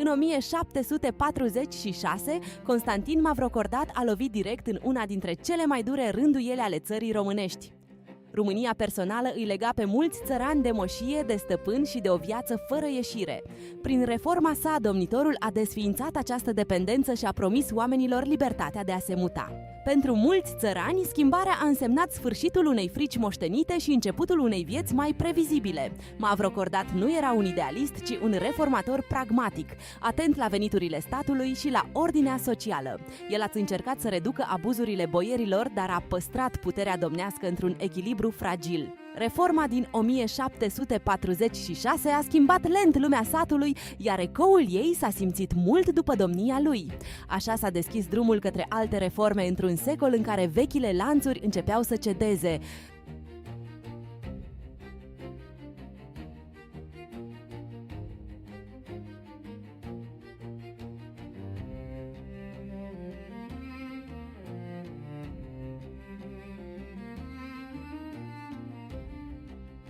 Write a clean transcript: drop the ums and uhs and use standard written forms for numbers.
În 1746, Constantin Mavrocordat a lovit direct în una dintre cele mai dure rânduiele ale țării românești. România personală îi lega pe mulți țărani de moșie, de stăpân și de o viață fără ieșire. Prin reforma sa, domnitorul a desființat această dependență și a promis oamenilor libertatea de a se muta. Pentru mulți țărani, schimbarea a însemnat sfârșitul unei frici moștenite și începutul unei vieți mai previzibile. Mavrocordat nu era un idealist, ci un reformator pragmatic, atent la veniturile statului și la ordinea socială. El a încercat să reducă abuzurile boierilor, dar a păstrat puterea domnească într-un echilibru fragil. Reforma din 1746 a schimbat lent lumea satului, iar ecoul ei s-a simțit mult după domnia lui. Așa s-a deschis drumul către alte reforme într-un secol în care vechile lanțuri începeau să cedeze.